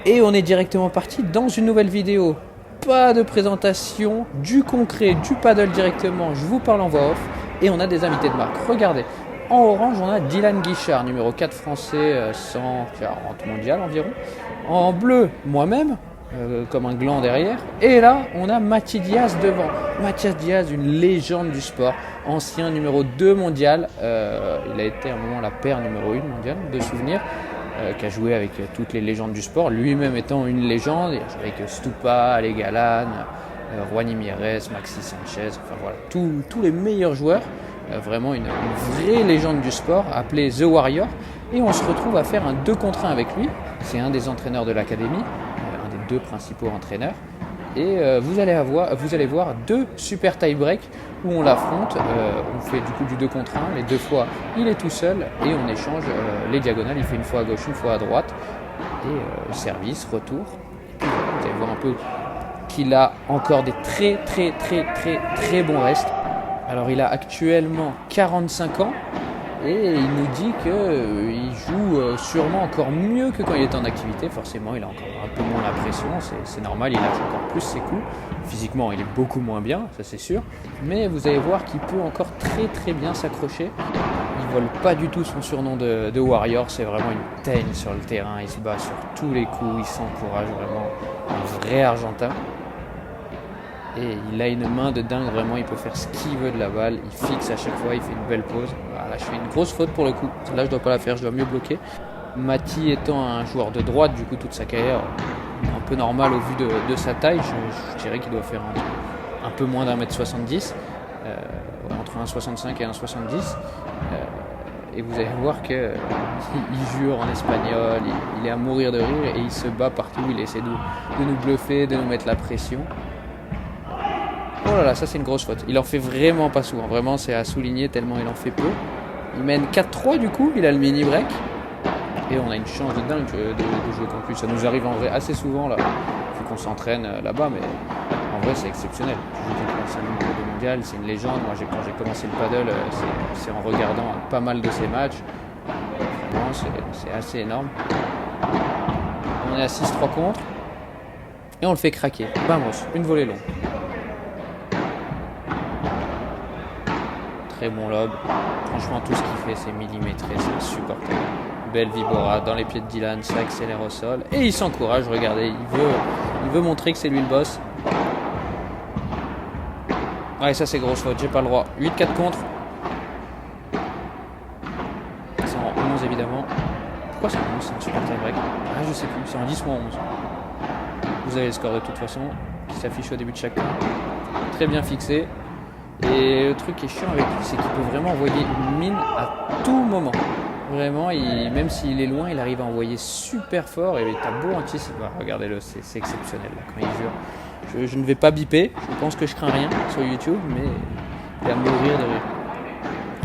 Et on est directement parti dans une nouvelle vidéo. Pas de présentation, du concret, du paddle directement, je vous parle en voix off. Et on a des invités de marque. Regardez, en orange on a Dylan Guichard, numéro 4 français, 140 mondial environ. En bleu, moi-même, comme un gland derrière. Et là, on a Mati Diaz devant. Mathias Diaz, une légende du sport, ancien numéro 2 mondial. Il a été à un moment la paire numéro 1 mondiale, de souvenirs. Qui a joué avec toutes les légendes du sport, lui-même étant une légende, il a joué avec Stupa, Ale Galan, Juan Mieres, Maxi Sanchez, enfin voilà, tous les meilleurs joueurs, vraiment une vraie légende du sport, appelée The Warrior, et on se retrouve à faire un 2 contre 1 avec lui. C'est un des entraîneurs de l'académie, un des 2 principaux entraîneurs, et vous allez voir 2 super tie-break où on l'affronte, on fait du coup du 2 contre 1, mais 2 fois il est tout seul et on échange les diagonales, il fait une fois à gauche, une fois à droite, et service, retour. Et puis, vous allez voir un peu qu'il a encore des très bons restes. Alors il a actuellement 45 ans et il nous dit qu'il joue sûrement encore mieux que quand il était en activité. Forcément, il a encore un peu moins la pression, c'est normal, il lâche encore plus ses coups. Physiquement, il est beaucoup moins bien, ça c'est sûr. Mais vous allez voir qu'il peut encore très bien s'accrocher. Il ne vole pas du tout son surnom de Warrior, c'est vraiment une teigne sur le terrain. Il se bat sur tous les coups, il s'encourage vraiment. Un vrai Argentin. Et il a une main de dingue, vraiment, il peut faire ce qu'il veut de la balle, il fixe à chaque fois, il fait une belle pause. Voilà, je fais une grosse faute pour le coup, là je dois pas la faire, je dois mieux bloquer. Mati étant un joueur de droite, du coup toute sa carrière, un peu normal au vu de sa taille, je dirais qu'il doit faire un peu moins d'1m70, entre 1,65 et 1,70. Et vous allez voir qu'il jure en espagnol, il est à mourir de rire et il se bat partout, il essaie de nous bluffer, de nous mettre la pression. Oh là là, ça c'est une grosse faute. Il en fait vraiment pas souvent. Vraiment, c'est à souligner tellement il en fait peu. Il mène 4-3 du coup, il a le mini break. Et on a une chance de dingue de jouer contre lui. Ça nous arrive en vrai assez souvent là, vu qu'on s'entraîne là-bas, mais en vrai c'est exceptionnel. Je joue contre l'ancien numéro 2 mondial, c'est une légende. Moi quand j'ai commencé le paddle, c'est en regardant pas mal de ses matchs. Vraiment, c'est assez énorme. On est à 6-3 contre. Et on le fait craquer. Vamos, une volée longue. Très bon lob, franchement tout ce qu'il fait c'est millimétré, c'est insupportable. Belle vibora dans les pieds de Dylan, ça accélère au sol et il s'encourage, regardez, il veut montrer que c'est lui le boss. Ouais, ça c'est grosse faute, j'ai pas le droit. 8-4 contre. C'est en 11 évidemment. Pourquoi c'est en 11, c'est un super tie break? Ah je sais plus, c'est en 10 ou en 11. Vous avez le score de toute façon qui s'affiche au début de chaque point. Très bien fixé. Et le truc qui est chiant avec lui, c'est qu'il peut vraiment envoyer une mine à tout moment. Vraiment, même s'il est loin, il arrive à envoyer super fort. Et t'as beau anticiper, regardez-le, c'est exceptionnel là, quand il jure. Je ne vais pas biper, je pense que je crains rien sur YouTube, mais il va mourir de rire.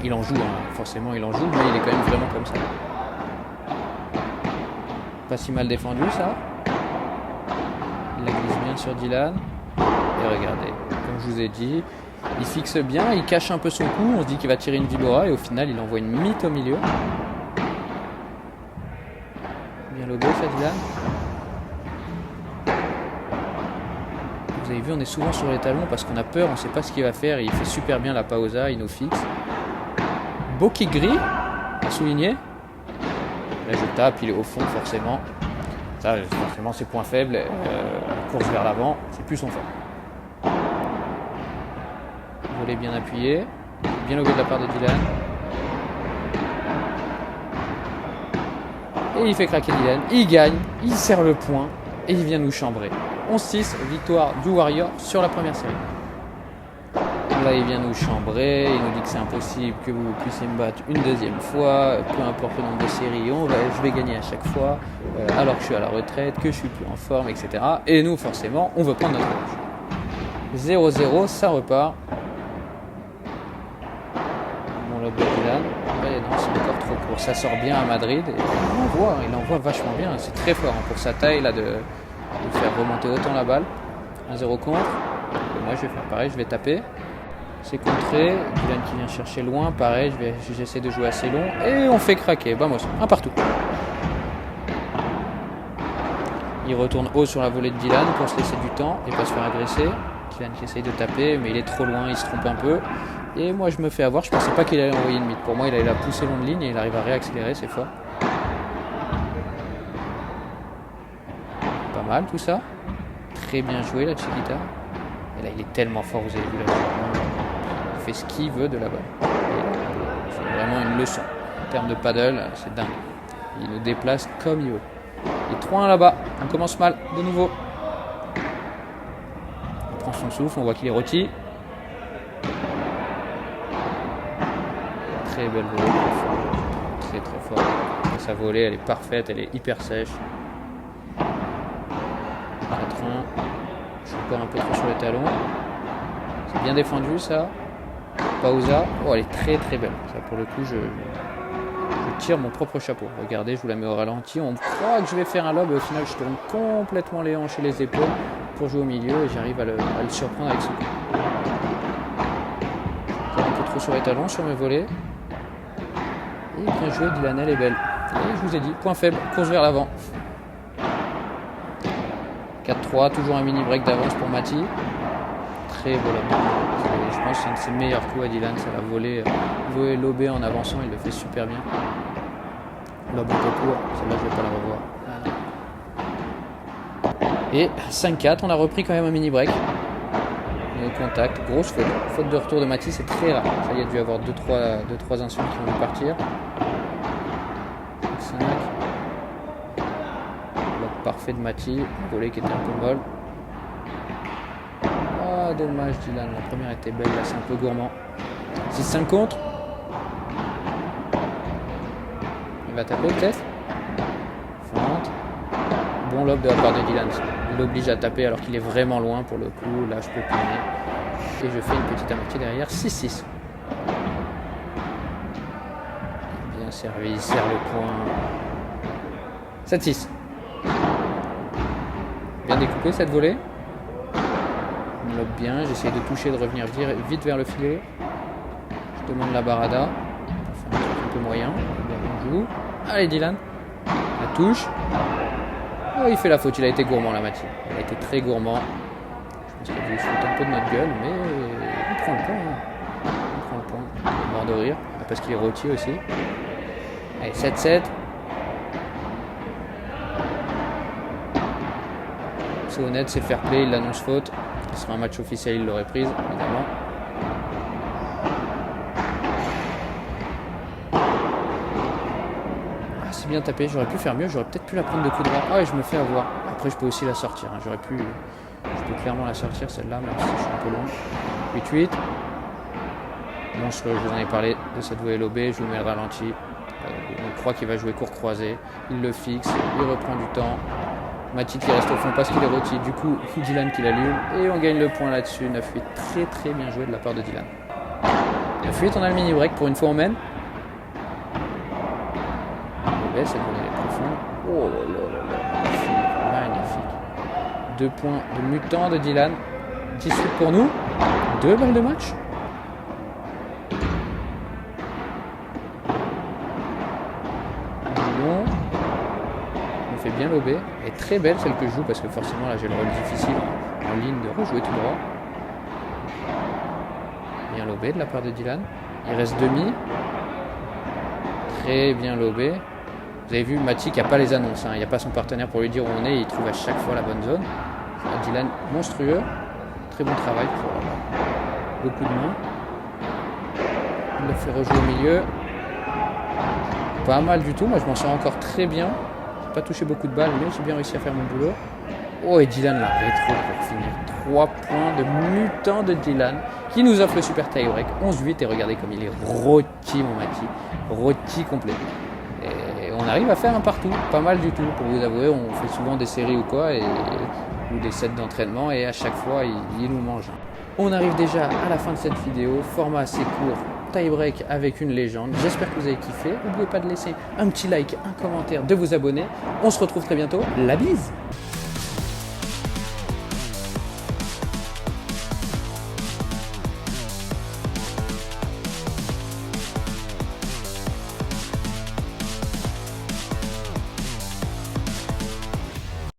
Il en joue, hein. Forcément il en joue, mais il est quand même vraiment comme ça. Pas si mal défendu ça. Il la glisse bien sur Dylan. Et regardez, comme je vous ai dit, il fixe bien, il cache un peu son coup, on se dit qu'il va tirer une vibora et au final il envoie une mythe au milieu. Bien lobé ça Dylan. Vous avez vu, on est souvent sur les talons parce qu'on a peur, on ne sait pas ce qu'il va faire, il fait super bien la pausa, il nous fixe. Beau kick gris, à souligner. Là je tape, il est au fond forcément. Ça forcément c'est point faible, course vers l'avant, c'est plus son fort. Volet bien appuyé, bien lobé de la part de Dylan. Et il fait craquer Dylan, il gagne, il serre le point et il vient nous chambrer. 11-6, victoire du Warrior sur la première série. Là il vient nous chambrer, il nous dit que c'est impossible que vous puissiez me battre une deuxième fois, peu importe le nombre de séries, je vais gagner à chaque fois, alors que je suis à la retraite, que je suis plus en forme, etc. Et nous forcément, on veut prendre notre revanche. 0-0, ça repart. Le Dylan, non, c'est encore trop court. Ça sort bien à Madrid. Et il envoie vachement bien. C'est très fort pour sa taille là, de faire remonter autant la balle. 1-0 contre. Et moi je vais faire pareil, je vais taper. C'est contré. Dylan qui vient chercher loin. Pareil, j'essaie de jouer assez long. Et on fait craquer. Vamos, un partout. Il retourne haut sur la volée de Dylan pour se laisser du temps et pas se faire agresser. Dylan qui essaye de taper, mais il est trop loin, il se trompe un peu. Et moi je me fais avoir, je pensais pas qu'il allait envoyer une mythe. Pour moi il allait la pousser long de ligne et il arrive à réaccélérer, c'est fort. Pas mal tout ça. Très bien joué la Chiquita. Et là il est tellement fort, vous avez vu là. Il fait ce qu'il veut de la balle. C'est vraiment une leçon. En termes de paddle, c'est dingue. Il nous déplace comme il veut. Et 3-1 là-bas, on commence mal, de nouveau. Il prend son souffle, on voit qu'il est rôti. Très belle volée, très très fort. Et sa volée, elle est parfaite, elle est hyper sèche. 4-1. Je suis encore un peu trop sur les talons. C'est bien défendu ça. Pausa. Oh, elle est très très belle. Ça, pour le coup, je tire mon propre chapeau. Regardez, je vous la mets au ralenti. On croit que je vais faire un lob et au final, je tourne complètement les hanches et les épaules pour jouer au milieu et j'arrive à le surprendre avec ce coup. Un peu trop sur les talons, sur mes volets. Et bien joué, Dylan, elle est belle. Et je vous ai dit, point faible, course vers l'avant. 4-3, toujours un mini break d'avance pour Mati. Très beau lob. Je pense que c'est un de ses meilleurs coups à Dylan, c'est la volée lobée en avançant, il le fait super bien. Lob un peu court, celle-là je ne vais pas la revoir. Et 5-4, on a repris quand même un mini break. Contact, grosse faute. Faute de retour de Mati, c'est très rare. Ça, il y a dû avoir 2-3 insultes qui ont dû partir. 5. Lob parfait de Mati, volée qui était un peu molle. Ah, dommage Dylan, la première était belle, là c'est un peu gourmand. 6-5 contre. Il va taper peut-être. Feinte. Bon lob de la part de Dylan. Il l'oblige à taper alors qu'il est vraiment loin pour le coup. Là je peux planer. Et je fais une petite amortie derrière. 6-6. Bien servi, il serre le point. 7-6. Bien découpé cette volée. On lobe bien, j'essaie de toucher, de revenir vite vers le filet. Je demande la barada. On fait un truc un peu moyen. On joue. Allez Dylan. La touche. Oh, il fait la faute, il a été gourmand la Mati. Il a été très gourmand. Je pense qu'il se fout un peu de notre gueule, mais il prend le point. Hein. Il prend le point. Il est mort de rire. Parce qu'il est rôti aussi. Allez, 7-7. C'est honnête, c'est fair play, il l'annonce faute. Ce sera un match officiel, il l'aurait prise, évidemment. Ah, c'est bien tapé, j'aurais pu faire mieux, j'aurais peut-être pu la prendre de coup droit. Ah, et je me fais avoir. Après, je peux aussi la sortir. Hein. Je peux clairement la sortir, celle-là, même si je suis un peu loin. 8-8. Monstrueux, je vous en ai parlé de cette volée lobée, je vous mets le ralenti. On croit qu'il va jouer court croisé. Il le fixe, il reprend du temps. Mati qui reste au fond parce qu'il est rôti, du coup Dylan qui l'allume et on gagne le point là-dessus, 9-8, très très bien joué de la part de Dylan. 9-8, on a le mini break, pour une fois on mène. Et cette volée est profonde. Oh là là là là, magnifique. 2 points de mutant de Dylan, 18 pour nous, 2 balles de match. Bien lobé, elle est très belle celle que je joue parce que forcément là j'ai le rôle difficile en ligne de rejouer tout droit. Bien lobé de la part de Dylan. Il reste demi. Très bien lobé. Vous avez vu Mati qui n'a pas les annonces, hein. Il n'y a pas son partenaire pour lui dire où on est, il trouve à chaque fois la bonne zone. Dylan monstrueux. Très bon travail pour beaucoup de mains. Il le fait rejouer au milieu. Pas mal du tout, moi je m'en sors encore très bien. Pas touché beaucoup de balles, mais j'ai bien réussi à faire mon boulot. Oh, et Dylan la rétro pour finir. 3 points de mutant de Dylan qui nous offre le super tie-break. 11-8 et regardez comme il est rôti mon Mati. Rôti complet. Et on arrive à faire un partout. Pas mal du tout. Pour vous avouer, on fait souvent des séries ou quoi, ou des sets d'entraînement et à chaque fois, il nous mange. On arrive déjà à la fin de cette vidéo. Format assez court. Tie-break avec une légende. J'espère que vous avez kiffé. N'oubliez pas de laisser un petit like, un commentaire, de vous abonner. On se retrouve très bientôt. La bise!